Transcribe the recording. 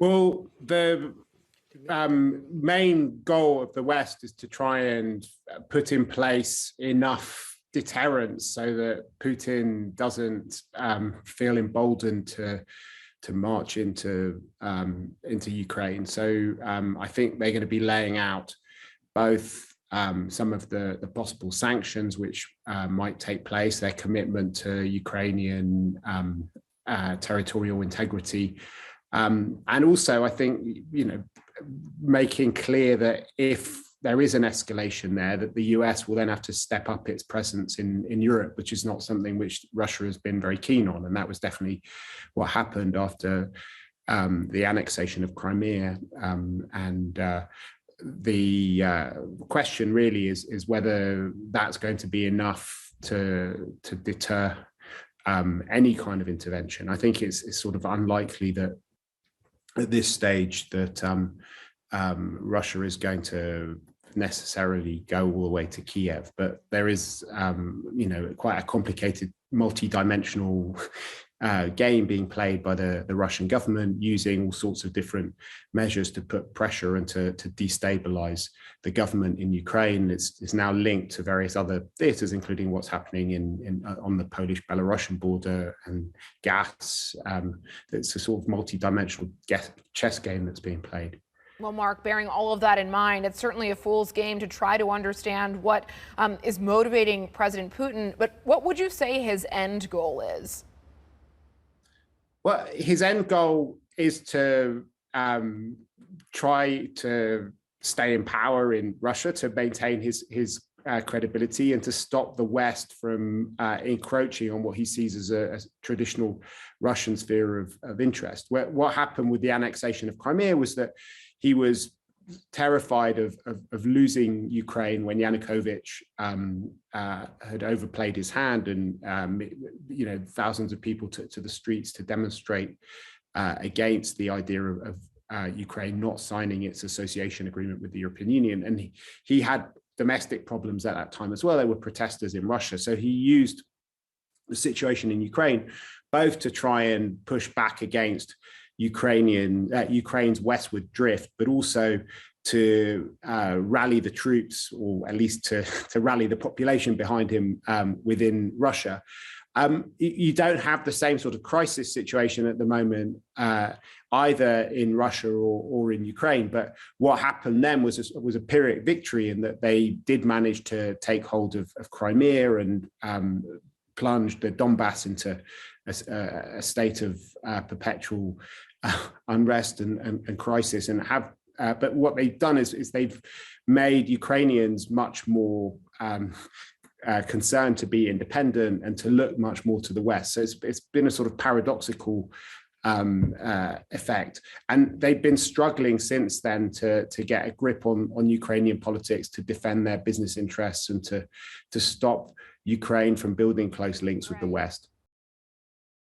Well, the main goal of the West is to try and put in place enough deterrence so that Putin doesn't feel emboldened to march into Ukraine. So I think they're going to be laying out both some of the possible sanctions which might take place, their commitment to Ukrainian territorial integrity, and also I think making clear that if there is an escalation there, that the US will then have to step up its presence in Europe, which is not something which Russia has been very keen on. And that was definitely what happened after the annexation of Crimea. The question really is whether that's going to be enough to deter any kind of intervention. I think it's sort of unlikely that at this stage that Russia is going to necessarily go all the way to Kiev, but there is, quite a complicated, multi-dimensional game being played by the Russian government, using all sorts of different measures to put pressure and to destabilize the government in Ukraine. It's now linked to various other theaters, including what's happening on the Polish-Belarusian border and gas. It's a sort of multi-dimensional chess game that's being played. Well, Mark, bearing all of that in mind, it's certainly a fool's game to try to understand what is motivating President Putin. But what would you say his end goal is? Well, his end goal is to try to stay in power in Russia, to maintain his credibility, and to stop the West from encroaching on what he sees as a traditional Russian sphere of interest. What happened with the annexation of Crimea was that he was terrified of losing Ukraine when Yanukovych had overplayed his hand, and thousands of people took to the streets to demonstrate against the idea of Ukraine not signing its association agreement with the European Union. And he had domestic problems at that time as well. There were protesters in Russia, so he used the situation in Ukraine both to try and push back against Ukraine's westward drift, but also to rally the troops, or at least to rally the population behind him within Russia. You don't have the same sort of crisis situation at the moment, either in Russia or in Ukraine. But what happened then was a Pyrrhic victory, in that they did manage to take hold of Crimea and plunge the Donbass into a state of perpetual unrest and crisis, and have. But what they've done is they've made Ukrainians much more concerned to be independent and to look much more to the West. So it's been a sort of paradoxical effect, and they've been struggling since then to get a grip on Ukrainian politics, to defend their business interests, and to stop Ukraine from building close links with the West.